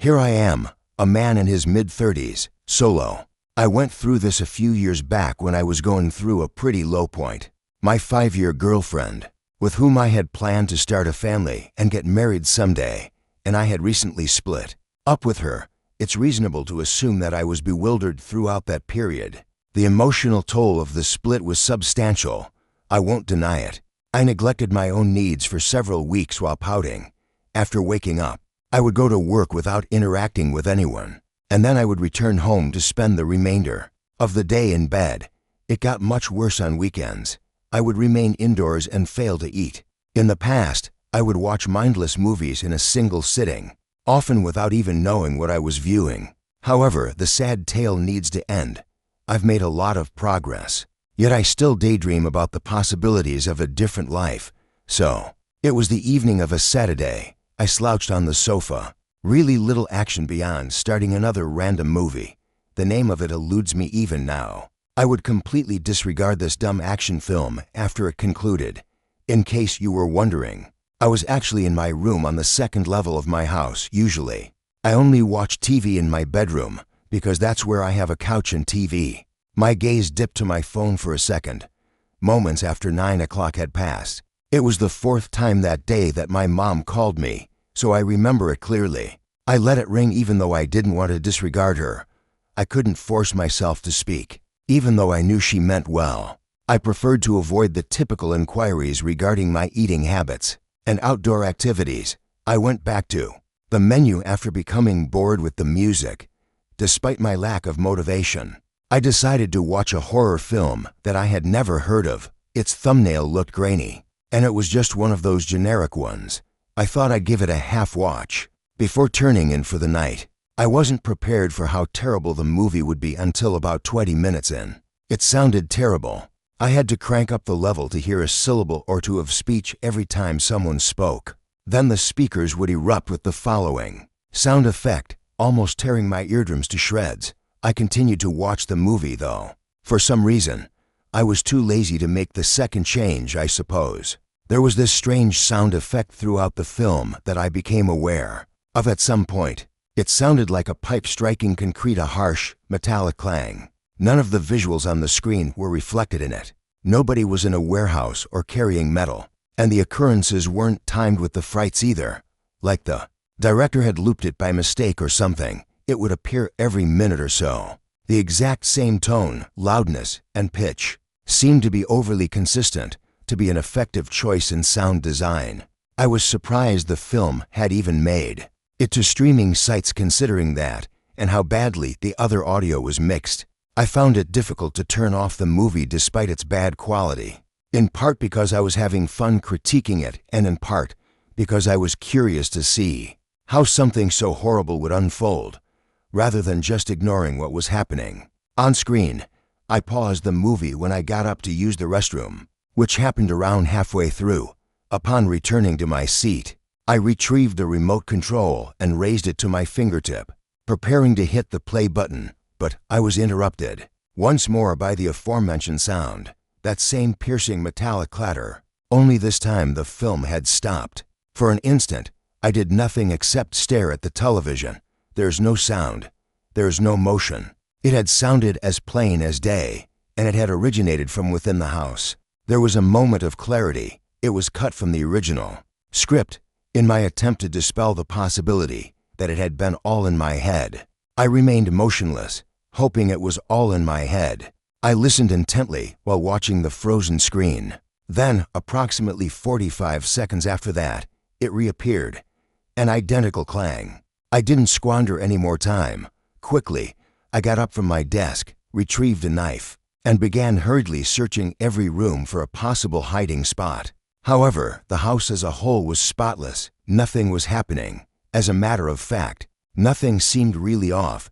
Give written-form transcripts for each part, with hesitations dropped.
Here I am, a man in his mid-30s, solo. I went through this a few years back when I was going through a pretty low point. My 5-year girlfriend, with whom I had planned to start a family and get married someday, and I had recently split up with her. It's reasonable to assume that I was bewildered throughout that period. The emotional toll of the split was substantial. I won't deny it. I neglected my own needs for several weeks while pouting. After waking up, I would go to work without interacting with anyone, and then I would return home to spend the remainder of the day in bed. It got much worse on weekends. I would remain indoors and fail to eat. In the past, I would watch mindless movies in a single sitting, often without even knowing what I was viewing. However, the sad tale needs to end. I've made a lot of progress, yet I still daydream about the possibilities of a different life. So, it was the evening of a Saturday. I slouched on the sofa. Really little action beyond starting another random movie. The name of it eludes me even now. I would completely disregard this dumb action film after it concluded. In case you were wondering, I was actually in my room on the second level of my house, usually. I only watch TV in my bedroom because that's where I have a couch and TV. My gaze dipped to my phone for a second. Moments after 9 o'clock had passed. It was the 4th time that day that my mom called me, so I remember it clearly. I let it ring even though I didn't want to disregard her. I couldn't force myself to speak, even though I knew she meant well. I preferred to avoid the typical inquiries regarding my eating habits and outdoor activities. I went back to the menu after becoming bored with the music. Despite my lack of motivation, I decided to watch a horror film that I had never heard of. Its thumbnail looked grainy, and it was just one of those generic ones. I thought I'd give it a half watch before turning in for the night. I wasn't prepared for how terrible the movie would be until about 20 minutes in. It sounded terrible. I had to crank up the level to hear a syllable or two of speech every time someone spoke. Then the speakers would erupt with the following sound effect, almost tearing my eardrums to shreds. I continued to watch the movie though. For some reason, I was too lazy to make the second change, I suppose. There was this strange sound effect throughout the film that I became aware of at some point. It sounded like a pipe striking concrete, a harsh, metallic clang. None of the visuals on the screen were reflected in it. Nobody was in a warehouse or carrying metal, and the occurrences weren't timed with the frights either. Like the director had looped it by mistake or something. It would appear every minute or so. The exact same tone, loudness, and pitch seemed to be overly consistent to be an effective choice in sound design. I was surprised the film had even made it to streaming sites considering that, and how badly the other audio was mixed. I found it difficult to turn off the movie despite its bad quality, in part because I was having fun critiquing it and in part because I was curious to see how something so horrible would unfold, rather than just ignoring what was happening. On screen, I paused the movie when I got up to use the restroom, which happened around halfway through. Upon returning to my seat, I retrieved the remote control and raised it to my fingertip, preparing to hit the play button, but I was interrupted once more by the aforementioned sound, that same piercing metallic clatter, only this time the film had stopped. For an instant, I did nothing except stare at the television. There's no sound. There's no motion. It had sounded as plain as day, and it had originated from within the house. There was a moment of clarity. It was cut from the original script in my attempt to dispel the possibility that it had been all in my head. I remained motionless, hoping it was all in my head. I listened intently while watching the frozen screen. Then, approximately 45 seconds after that, it reappeared. An identical clang. I didn't squander any more time. Quickly, I got up from my desk, retrieved a knife, and began hurriedly searching every room for a possible hiding spot. However, the house as a whole was spotless. Nothing was happening. As a matter of fact, nothing seemed really off.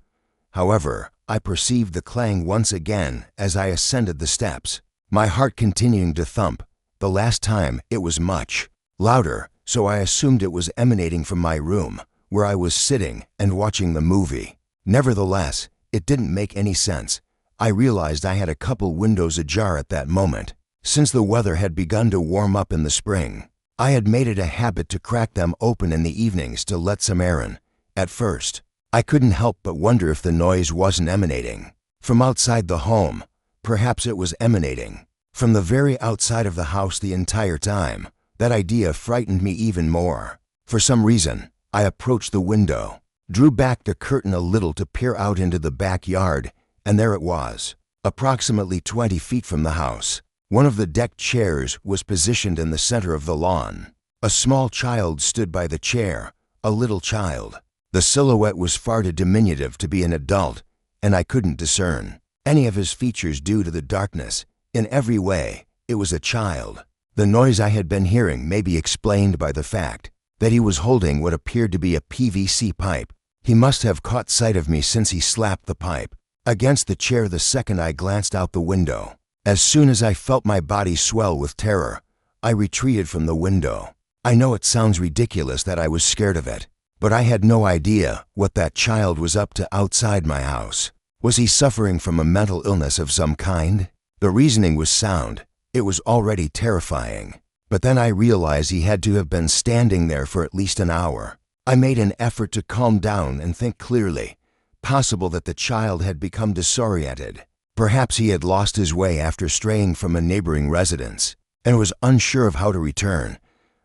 However, I perceived the clang once again as I ascended the steps, my heart continuing to thump. The last time, it was much louder, so I assumed it was emanating from my room, where I was sitting and watching the movie. Nevertheless, it didn't make any sense. I realized I had a couple windows ajar at that moment. Since the weather had begun to warm up in the spring, I had made it a habit to crack them open in the evenings to let some air in, At first, I couldn't help but wonder if the noise wasn't emanating from outside the home. Perhaps it was emanating from the very outside of the house the entire time. That idea frightened me even more. For some reason, I approached the window, drew back the curtain a little to peer out into the backyard, and there it was, approximately 20 feet from the house. One of the deck chairs was positioned in the center of the lawn. A small child stood by the chair, a little child. The silhouette was far too diminutive to be an adult, and I couldn't discern any of his features due to the darkness. In every way, it was a child. The noise I had been hearing may be explained by the fact that he was holding what appeared to be a PVC pipe. He must have caught sight of me since he slapped the pipe against the chair the second I glanced out the window. As soon as I felt my body swell with terror, I retreated from the window. I know it sounds ridiculous that I was scared of it, but I had no idea what that child was up to outside my house. Was he suffering from a mental illness of some kind? The reasoning was sound. It was already terrifying. But then I realized he had to have been standing there for at least an hour. I made an effort to calm down and think clearly. Possible that the child had become disoriented. Perhaps he had lost his way after straying from a neighboring residence and was unsure of how to return.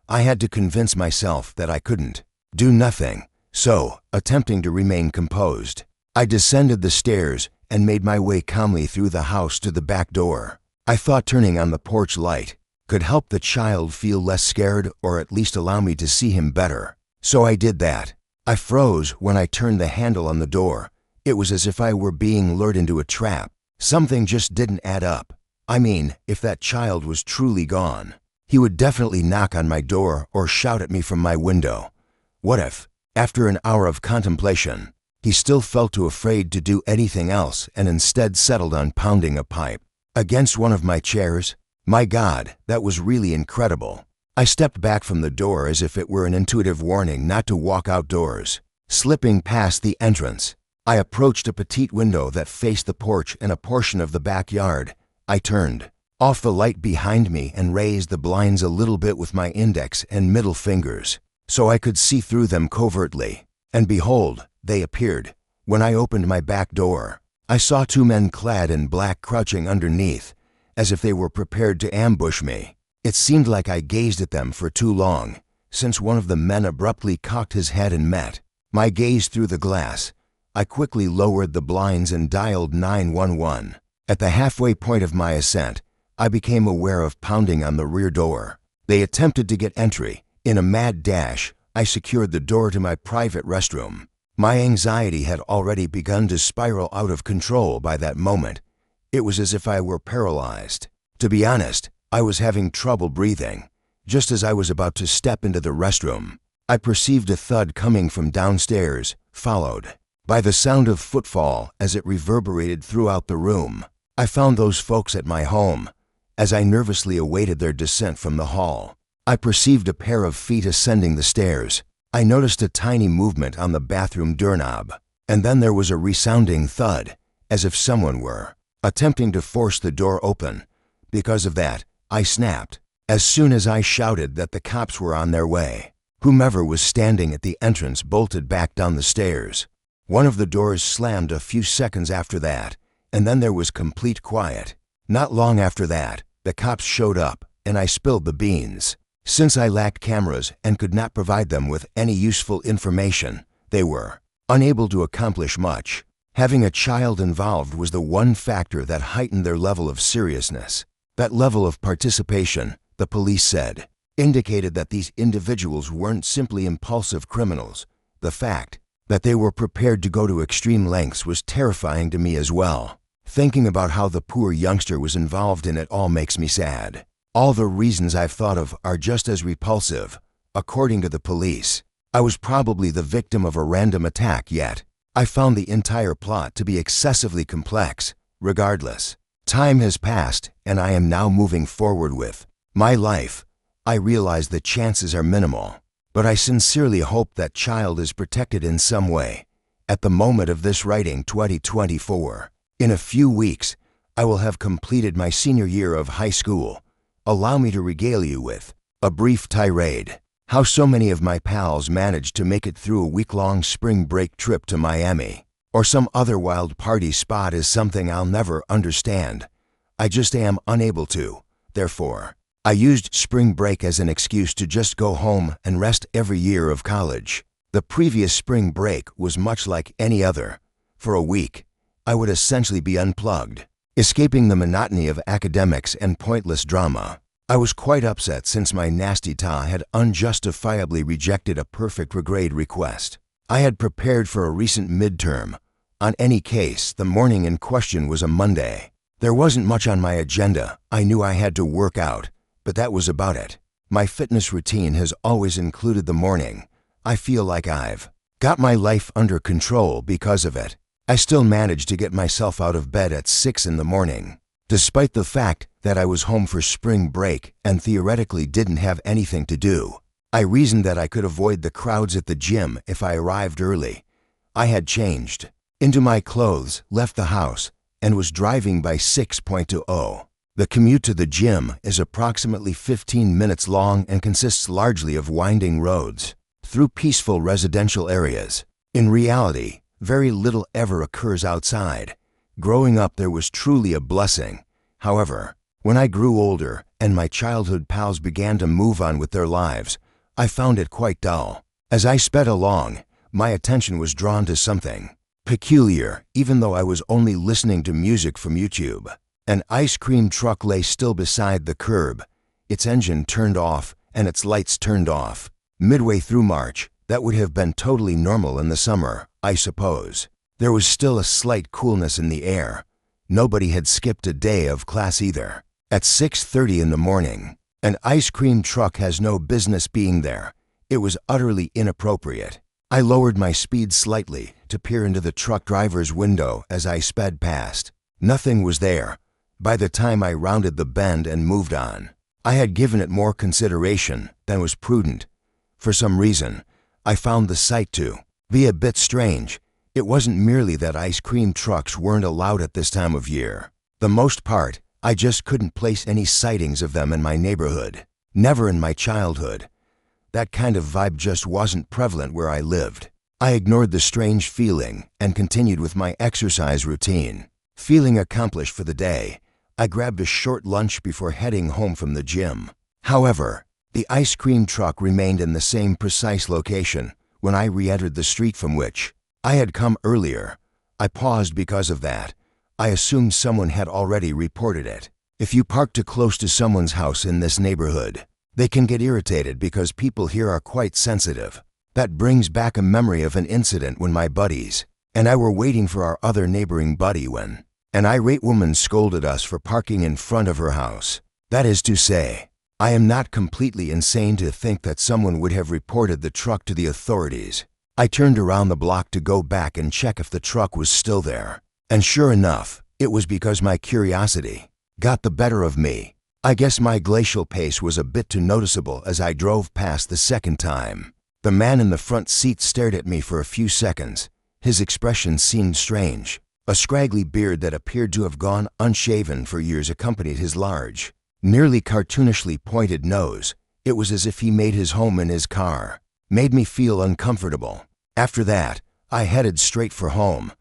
I had to convince myself that I couldn't do nothing. So, attempting to remain composed, I descended the stairs and made my way calmly through the house to the back door. I thought turning on the porch light could help the child feel less scared or at least allow me to see him better. So I did that. I froze when I turned the handle on the door. It was as if I were being lured into a trap. Something just didn't add up. I mean, if that child was truly gone, he would definitely knock on my door or shout at me from my window. What if, after an hour of contemplation, he still felt too afraid to do anything else and instead settled on pounding a pipe against one of my chairs? My God, that was really incredible. I stepped back from the door as if it were an intuitive warning not to walk outdoors. Slipping past the entrance, I approached a petite window that faced the porch and a portion of the backyard. I turned off the light behind me and raised the blinds a little bit with my index and middle fingers so I could see through them covertly. And behold, they appeared. When I opened my back door, I saw two men clad in black crouching underneath, as if they were prepared to ambush me. It seemed like I gazed at them for too long, since one of the men abruptly cocked his head and met my gaze through the glass. I quickly lowered the blinds and dialed 911. At the halfway point of my ascent, I became aware of pounding on the rear door. They attempted to get entry. In a mad dash, I secured the door to my private restroom. My anxiety had already begun to spiral out of control by that moment. It was as if I were paralyzed. To be honest, I was having trouble breathing. Just as I was about to step into the restroom, I perceived a thud coming from downstairs, followed by the sound of footfall as it reverberated throughout the room. I found those folks at my home. As I nervously awaited their descent from the hall, I perceived a pair of feet ascending the stairs. I noticed a tiny movement on the bathroom doorknob, and then there was a resounding thud, as if someone were attempting to force the door open. Because of that, I snapped. As soon as I shouted that the cops were on their way, whomever was standing at the entrance bolted back down the stairs. One of the doors slammed a few seconds after that, and then there was complete quiet. Not long after that, the cops showed up, and I spilled the beans. Since I lacked cameras and could not provide them with any useful information, they were unable to accomplish much. Having a child involved was the one factor that heightened their level of seriousness. That level of participation, the police said, indicated that these individuals weren't simply impulsive criminals. The fact that they were prepared to go to extreme lengths was terrifying to me as well. Thinking about how the poor youngster was involved in it all makes me sad. All the reasons I've thought of are just as repulsive. According to the police, I was probably the victim of a random attack, yet I found the entire plot to be excessively complex. Regardless, time has passed and I am now moving forward with my life. I realize the chances are minimal, but I sincerely hope that child is protected in some way. At the moment of this writing, 2024, in a few weeks, I will have completed my senior year of high school. Allow me to regale you with a brief tirade How so many of my pals managed to make it through a week-long spring break trip to Miami or some other wild party spot is something I'll never understand. I just am unable to. Therefore, I used spring break as an excuse to just go home and rest every year of college. The previous spring break was much like any other. For a week, I would essentially be unplugged, escaping the monotony of academics and pointless drama. I was quite upset since my nasty ta had unjustifiably rejected a perfect grade request. I had prepared for a recent midterm. On any case, the morning in question was a Monday. There wasn't much on my agenda. I knew I had to work out, but that was about it. My fitness routine has always included the morning. I feel like I've got my life under control because of it. I still managed to get myself out of bed at 6 in the morning, despite the fact that I was home for spring break and theoretically didn't have anything to do. I reasoned that I could avoid the crowds at the gym if I arrived early. I had changed into my clothes, left the house, and was driving by 6:20. The commute to the gym is approximately 15 minutes long and consists largely of winding roads through peaceful residential areas. In reality, very little ever occurs outside. Growing up, there was truly a blessing. However, when I grew older and my childhood pals began to move on with their lives, I found it quite dull. As I sped along, my attention was drawn to something peculiar, even though I was only listening to music from YouTube. An ice cream truck lay still beside the curb, its engine turned off and its lights turned off. Midway through March, that would have been totally normal in the summer, I suppose. There was still a slight coolness in the air. Nobody had skipped a day of class either. At 6:30 in the morning, an ice cream truck has no business being there. It was utterly inappropriate. I lowered my speed slightly to peer into the truck driver's window as I sped past. Nothing was there. By the time I rounded the bend and moved on, I had given it more consideration than was prudent. For some reason, I found the sight to be a bit strange. It wasn't merely that ice cream trucks weren't allowed at this time of year. The most part, I just couldn't place any sightings of them in my neighborhood. Never in my childhood. That kind of vibe just wasn't prevalent where I lived. I ignored the strange feeling and continued with my exercise routine. Feeling accomplished for the day, I grabbed a short lunch before heading home from the gym. However, the ice cream truck remained in the same precise location when I re-entered the street from which I had come earlier. I paused because of that. I assumed someone had already reported it. If you park too close to someone's house in this neighborhood, they can get irritated because people here are quite sensitive. That brings back a memory of an incident when my buddies and I were waiting for our other neighboring buddy when an irate woman scolded us for parking in front of her house. That is to say, I am not completely insane to think that someone would have reported the truck to the authorities. I turned around the block to go back and check if the truck was still there. And sure enough, it was because my curiosity got the better of me. I guess my glacial pace was a bit too noticeable as I drove past the second time. The man in the front seat stared at me for a few seconds. His expression seemed strange. A scraggly beard that appeared to have gone unshaven for years accompanied his large, nearly cartoonishly pointed nose. It was as if he made his home in his car. Made me feel uncomfortable. After that, I headed straight for home.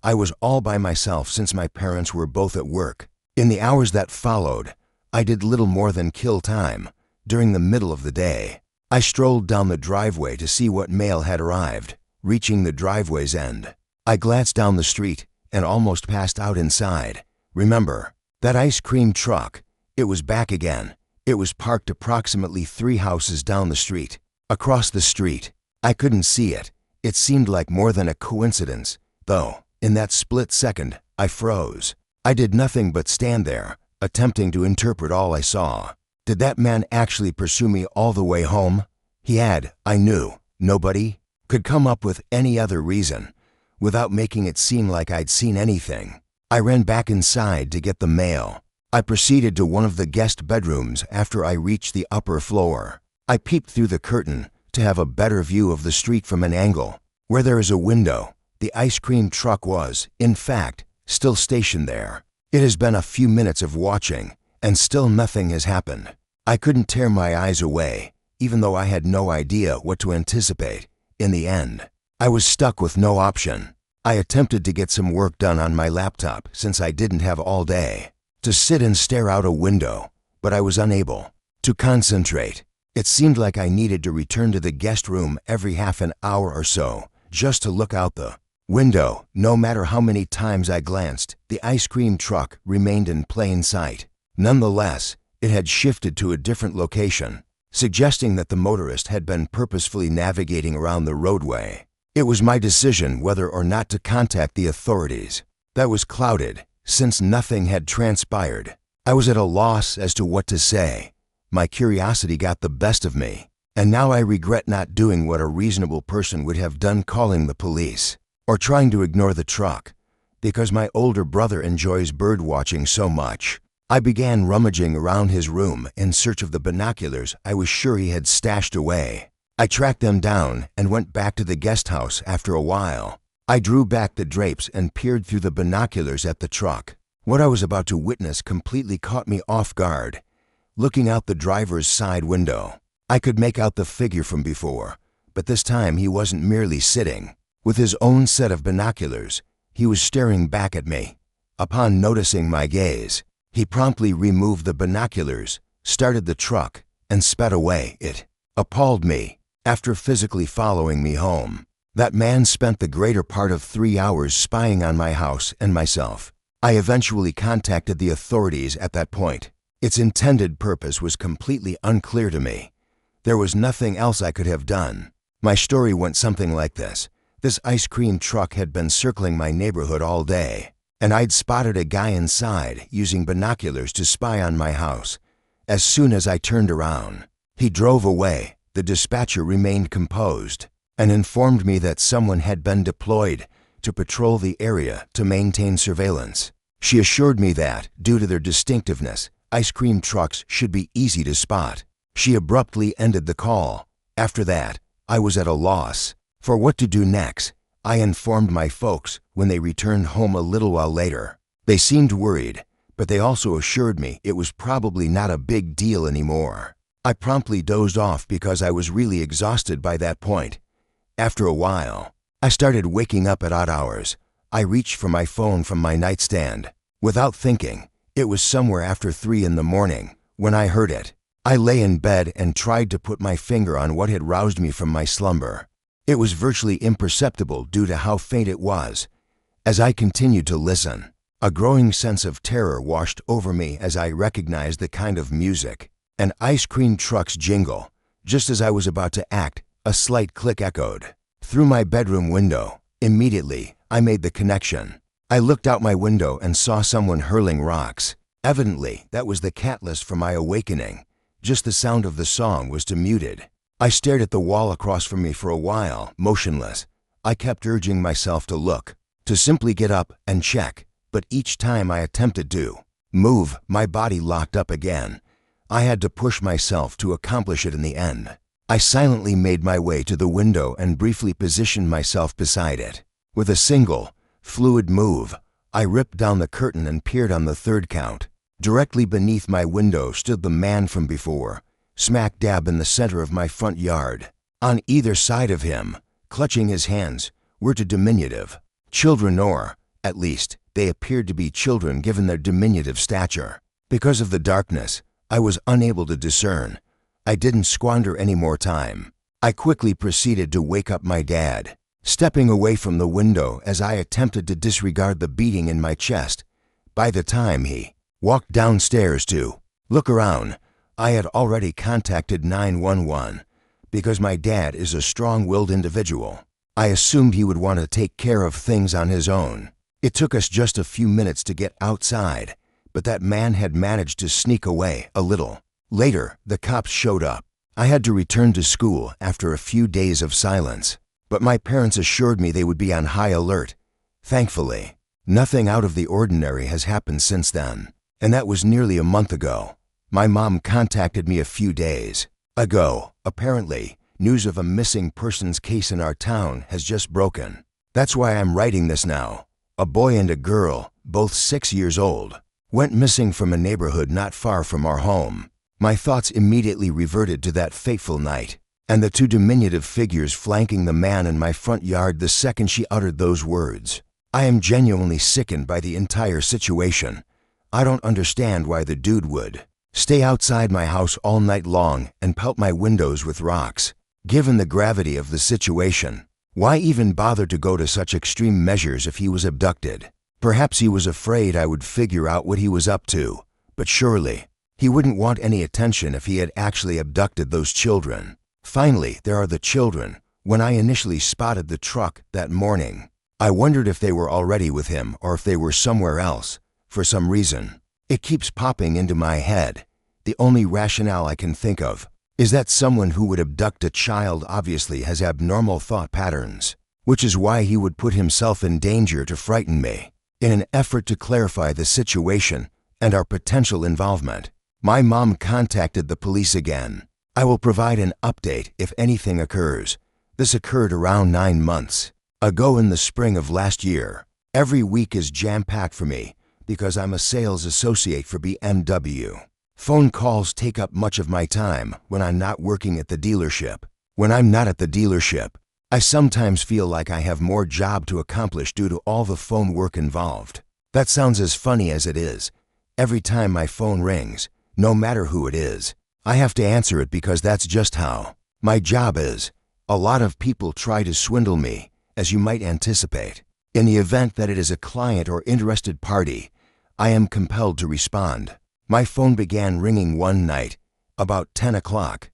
I was all by myself since my parents were both at work. In the hours that followed, I did little more than kill time. During the middle of the day, I strolled down the driveway to see what mail had arrived. Reaching the driveway's end, I glanced down the street and almost passed out inside. Remember, that ice cream truck, it was back again. It was parked approximately 3 houses down the street. Across the street, I couldn't see it. It seemed like more than a coincidence, though. In that split second, I froze. I did nothing but stand there, attempting to interpret all I saw. Did that man actually pursue me all the way home? He had, I knew. Nobody could come up with any other reason, without making it seem like I'd seen anything. I ran back inside to get the mail. I proceeded to one of the guest bedrooms after I reached the upper floor. I peeped through the curtain to have a better view of the street from an angle. Where there is a window, the ice cream truck was, in fact, still stationed there. It has been a few minutes of watching, and still nothing has happened. I couldn't tear my eyes away. even though I had no idea what to anticipate. In the end, I was stuck with no option. I attempted to get some work done on my laptop since I didn't have all day to sit and stare out a window, but I was unable to concentrate. It seemed like I needed to return to the guest room every half an hour or so just to look out the window. No matter how many times I glanced, the ice cream truck remained in plain sight. Nonetheless, it had shifted to a different location, suggesting that the motorist had been purposefully navigating around the roadway. It was my decision whether or not to contact the authorities that was clouded, since nothing had transpired. I was at a loss as to what to say. My curiosity got the best of me, and now I regret not doing what a reasonable person would have done, calling the police or trying to ignore the truck. Because my older brother enjoys bird watching so much, I began rummaging around his room in search of the binoculars I was sure he had stashed away. I tracked them down and went back to the guest house after a while. I drew back the drapes and peered through the binoculars at the truck. What I was about to witness completely caught me off guard. Looking out the driver's side window, I could make out the figure from before, but this time he wasn't merely sitting. With his own set of binoculars, he was staring back at me. Upon noticing my gaze, he promptly removed the binoculars, started the truck, and sped away. It appalled me. After physically following me home, that man spent the greater part of 3 hours spying on my house and myself. I eventually contacted the authorities at that point. Its intended purpose was completely unclear to me. There was nothing else I could have done. My story went something like this. This ice cream truck had been circling my neighborhood all day, and I'd spotted a guy inside using binoculars to spy on my house. As soon as I turned around, he drove away. The dispatcher remained composed and informed me that someone had been deployed to patrol the area to maintain surveillance. She assured me that, due to their distinctiveness, ice cream trucks should be easy to spot. She abruptly ended the call. After that, I was at a loss for what to do next. I informed my folks when they returned home a little while later. They seemed worried, but they also assured me it was probably not a big deal anymore. I promptly dozed off because I was really exhausted by that point. After a while, I started waking up at odd hours. I reached for my phone from my nightstand. Without thinking, it was somewhere after 3 in the morning when I heard it. I lay in bed and tried to put my finger on what had roused me from my slumber. It was virtually imperceptible due to how faint it was. As I continued to listen, a growing sense of terror washed over me as I recognized the kind of music. An ice cream truck's jingle. Just as I was about to act, a slight click echoed through my bedroom window. Immediately, I made the connection. I looked out my window and saw someone hurling rocks. Evidently, that was the catalyst for my awakening. Just the sound of the song was muted. I stared at the wall across from me for a while, motionless. I kept urging myself to look, to simply get up and check, but each time I attempted to move, my body locked up again. I had to push myself to accomplish it in the end. I silently made my way to the window and briefly positioned myself beside it. With a single, fluid move, I ripped down the curtain and peered on the third count. Directly beneath my window stood the man from before, smack dab in the center of my front yard. On either side of him, clutching his hands, were two diminutive children, or, at least, they appeared to be children given their diminutive stature. Because of the darkness, I was unable to discern. I didn't squander any more time. I quickly proceeded to wake up my dad, stepping away from the window as I attempted to disregard the beating in my chest. By the time he walked downstairs to look around, I had already contacted 911. Because my dad is a strong-willed individual, I assumed he would want to take care of things on his own. It took us just a few minutes to get outside, but that man had managed to sneak away a little. Later, the cops showed up. I had to return to school after a few days of silence, but my parents assured me they would be on high alert. Thankfully, nothing out of the ordinary has happened since then, and that was nearly a month ago. My mom contacted me a few days ago. Apparently, news of a missing persons case in our town has just broken. That's why I'm writing this now. A boy and a girl, both 6 years old, went missing from a neighborhood not far from our home. My thoughts immediately reverted to that fateful night, and the two diminutive figures flanking the man in my front yard the second she uttered those words. I am genuinely sickened by the entire situation. I don't understand why the dude would stay outside my house all night long and pelt my windows with rocks. Given the gravity of the situation, why even bother to go to such extreme measures if he was abducted? Perhaps he was afraid I would figure out what he was up to, but surely he wouldn't want any attention if he had actually abducted those children. Finally, there are the children. When I initially spotted the truck that morning, I wondered if they were already with him or if they were somewhere else. For some reason, it keeps popping into my head. The only rationale I can think of is that someone who would abduct a child obviously has abnormal thought patterns, which is why he would put himself in danger to frighten me. In an effort to clarify the situation and our potential involvement, my mom contacted the police again. I will provide an update if anything occurs. This occurred around 9 months ago in the spring of last year. Every week is jam-packed for me because I'm a sales associate for BMW. Phone calls take up much of my time when I'm not working at the dealership. When I'm not at the dealership, I sometimes feel like I have more job to accomplish due to all the phone work involved. That sounds as funny as it is. Every time my phone rings, no matter who it is, I have to answer it because that's just how my job is. A lot of people try to swindle me, as you might anticipate. In the event that it is a client or interested party, I am compelled to respond. My phone began ringing one night, about 10 o'clock.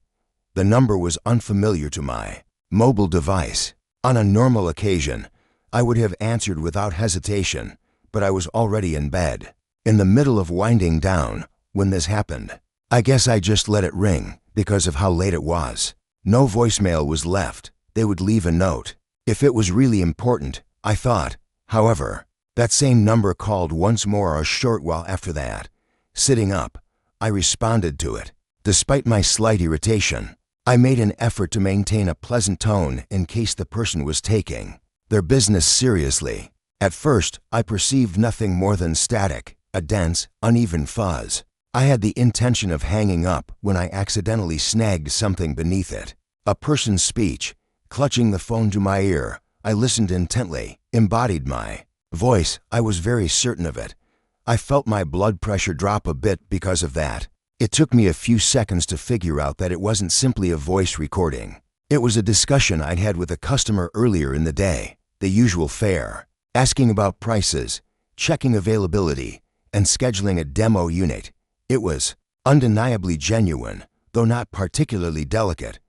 The number was unfamiliar to my mobile device. On a normal occasion, I would have answered without hesitation, but I was already in bed, in the middle of winding down, when this happened. I guess I just let it ring because of how late it was. No voicemail was left. They would leave a note if it was really important, I thought. However, that same number called once more a short while after that. Sitting up, I responded to it. Despite my slight irritation, I made an effort to maintain a pleasant tone in case the person was taking their business seriously. At first, I perceived nothing more than static, a dense, uneven fuzz. I had the intention of hanging up when I accidentally snagged something beneath it. A person's speech. Clutching the phone to my ear, I listened intently, embodied my voice. I was very certain of it. I felt my blood pressure drop a bit because of that. It took me a few seconds to figure out that it wasn't simply a voice recording. It was a discussion I'd had with a customer earlier in the day, the usual fare, asking about prices, checking availability, and scheduling a demo unit. It was undeniably genuine, though not particularly delicate.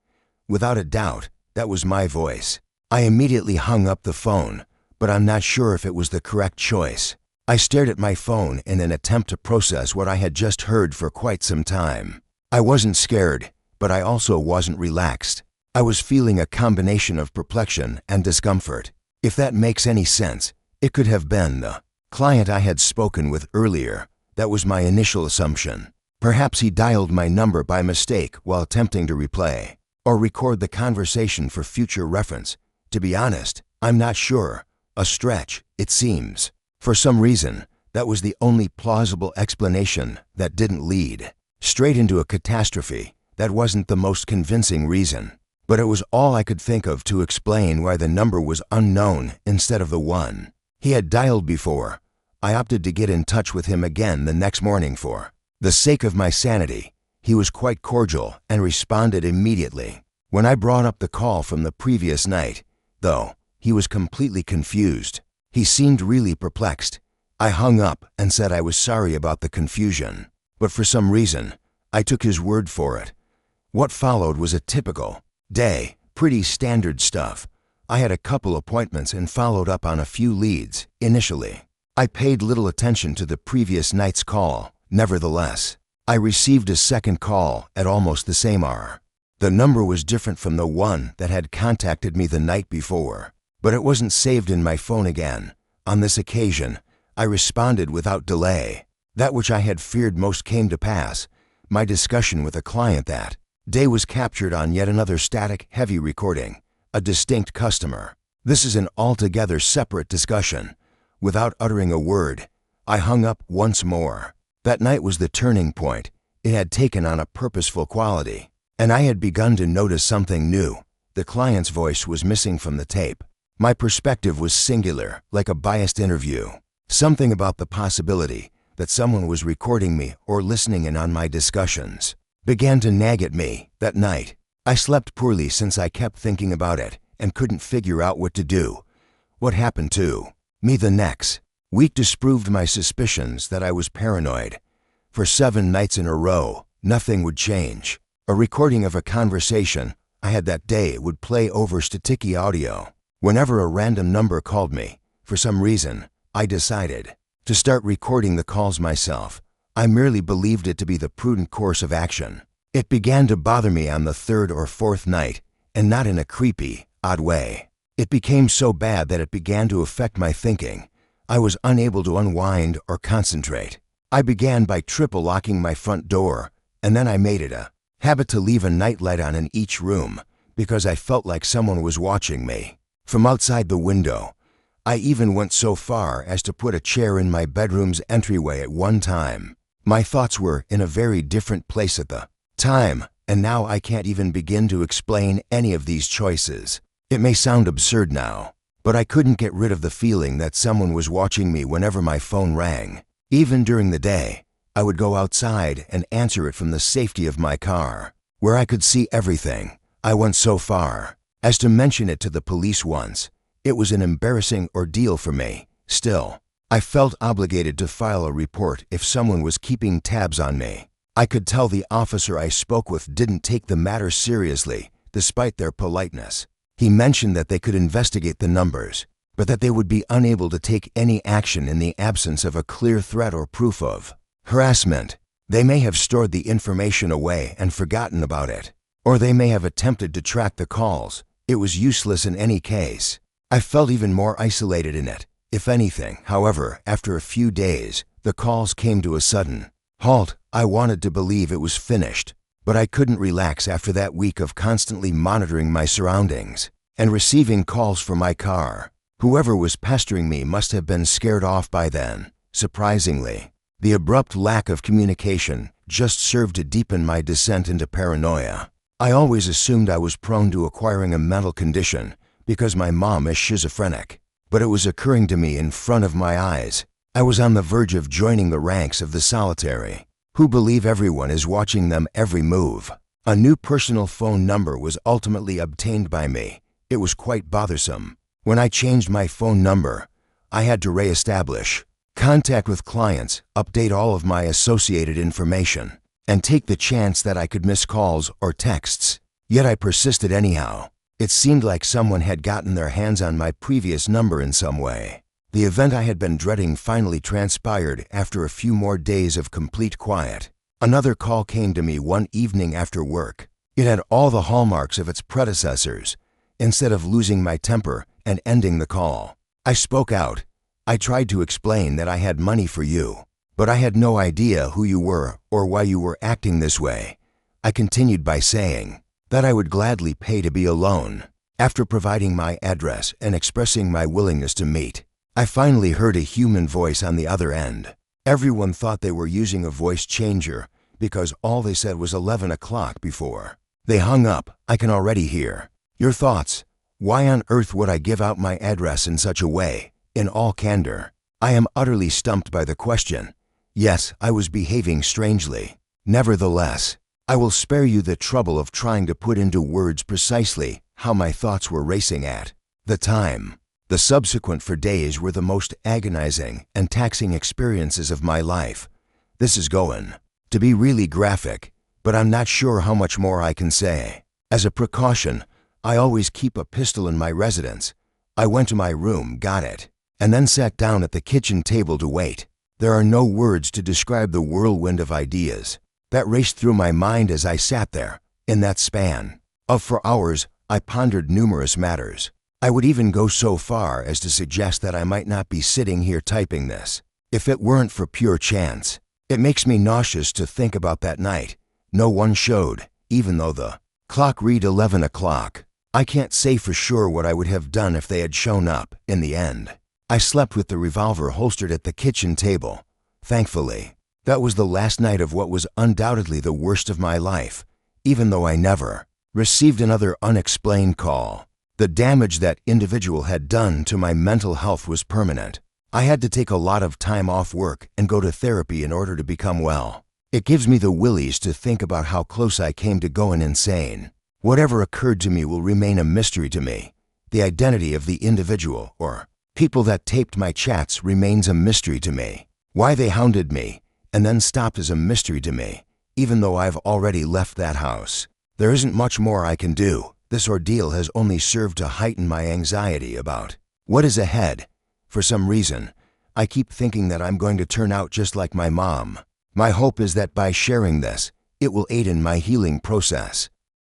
Without a doubt, that was my voice. I immediately hung up the phone, but I'm not sure if it was the correct choice. I stared at my phone in an attempt to process what I had just heard for quite some time. I wasn't scared, but I also wasn't relaxed. I was feeling a combination of perplexion and discomfort. If that makes any sense, it could have been the client I had spoken with earlier. That was my initial assumption. Perhaps he dialed my number by mistake while attempting to replay or record the conversation for future reference. To be honest, I'm not sure. A stretch, it seems. For some reason, that was the only plausible explanation that didn't lead straight into a catastrophe. That wasn't the most convincing reason, but it was all I could think of to explain why the number was unknown instead of the one he had dialed before. I opted to get in touch with him again the next morning for the sake of my sanity. He was quite cordial and responded immediately. When I brought up the call from the previous night, though, he was completely confused. He seemed really perplexed. I hung up and said I was sorry about the confusion, but for some reason, I took his word for it. What followed was a typical day, pretty standard stuff. I had a couple appointments and followed up on a few leads initially. I paid little attention to the previous night's call. Nevertheless, I received a second call at almost the same hour. The number was different from the one that had contacted me the night before, but it wasn't saved in my phone again. On this occasion, I responded without delay. That which I had feared most came to pass. My discussion with a client that day was captured on yet another static, heavy recording. A distinct customer. This is an altogether separate discussion. Without uttering a word, I hung up once more. That night was the turning point. it had taken on a purposeful quality. And I had begun to notice something new. The client's voice was missing from the tape. My perspective was singular, like a biased interview. Something about the possibility that someone was recording me or listening in on my discussions began to nag at me that night. I slept poorly since I kept thinking about it and couldn't figure out what to do. What happened to me the next week disproved my suspicions that I was paranoid. For 7 nights in a row, nothing would change. A recording of a conversation I had that day would play over staticky audio. Whenever a random number called me, for some reason, I decided to start recording the calls myself. I merely believed it to be the prudent course of action. It began to bother me on the 3rd or 4th night, and not in a creepy, odd way. It became so bad that it began to affect my thinking. I was unable to unwind or concentrate. I began by triple locking my front door, and then I made it a habit to leave a nightlight on in each room because I felt like someone was watching me. From outside the window, I even went so far as to put a chair in my bedroom's entryway at one time. My thoughts were in a very different place at the time, and now I can't even begin to explain any of these choices. It may sound absurd now, but I couldn't get rid of the feeling that someone was watching me whenever my phone rang. Even during the day, I would go outside and answer it from the safety of my car, where I could see everything. I went so far as to mention it to the police once. It was an embarrassing ordeal for me. Still, I felt obligated to file a report if someone was keeping tabs on me. I could tell the officer I spoke with didn't take the matter seriously, despite their politeness. He mentioned that they could investigate the numbers, but that they would be unable to take any action in the absence of a clear threat or proof of harassment. They may have stored the information away and forgotten about it, or they may have attempted to track the calls. It was useless in any case. I felt even more isolated in it, if anything. However, after a few days, the calls came to a sudden halt. I wanted to believe it was finished, but I couldn't relax after that week of constantly monitoring my surroundings and receiving calls from my car. Whoever was pestering me must have been scared off by then. Surprisingly, the abrupt lack of communication just served to deepen my descent into paranoia. I always assumed I was prone to acquiring a mental condition because my mom is schizophrenic, but it was occurring to me in front of my eyes. I was on the verge of joining the ranks of the solitary, who believe everyone is watching them every move. A new personal phone number was ultimately obtained by me. It was quite bothersome. When I changed my phone number, I had to re-establish contact with clients, update all of my associated information, and take the chance that I could miss calls or texts. Yet I persisted anyhow. It seemed like someone had gotten their hands on my previous number in some way. The event I had been dreading finally transpired after a few more days of complete quiet. Another call came to me one evening after work. It had all the hallmarks of its predecessors. Instead of losing my temper and ending the call, I spoke out. I tried to explain that I had money for you, but I had no idea who you were or why you were acting this way. I continued by saying that I would gladly pay to be alone. After providing my address and expressing my willingness to meet, I finally heard a human voice on the other end. Everyone thought they were using a voice changer because all they said was 11 o'clock before they hung up. I can already hear your thoughts. Why on earth would I give out my address in such a way? In all candor, I am utterly stumped by the question. Yes, I was behaving strangely. Nevertheless, I will spare you the trouble of trying to put into words precisely how my thoughts were racing at the time. The subsequent 4 days were the most agonizing and taxing experiences of my life. This is going to be really graphic, but I'm not sure how much more I can say. As a precaution, I always keep a pistol in my residence. I went to my room, got it, and then sat down at the kitchen table to wait. There are no words to describe the whirlwind of ideas that raced through my mind as I sat there. In that span of 4 hours, I pondered numerous matters. I would even go so far as to suggest that I might not be sitting here typing this if it weren't for pure chance. It makes me nauseous to think about that night. No one showed, even though the clock read 11 o'clock. I can't say for sure what I would have done if they had shown up. In the end, I slept with the revolver holstered at the kitchen table. Thankfully, That was the last night of what was undoubtedly the worst of my life, even though I never received another unexplained call. The damage that individual had done to my mental health was permanent. I had to take a lot of time off work and go to therapy in order to become well. It gives me the willies to think about how close I came to going insane. Whatever occurred to me will remain a mystery to me. The identity of the individual or people that taped my chats remains a mystery to me. Why they hounded me and then stopped is a mystery to me, even though I've already left that house. There isn't much more I can do. This ordeal has only served to heighten my anxiety about what is ahead. For some reason, I keep thinking that I'm going to turn out just like my mom. My hope is that by sharing this, it will aid in my healing process.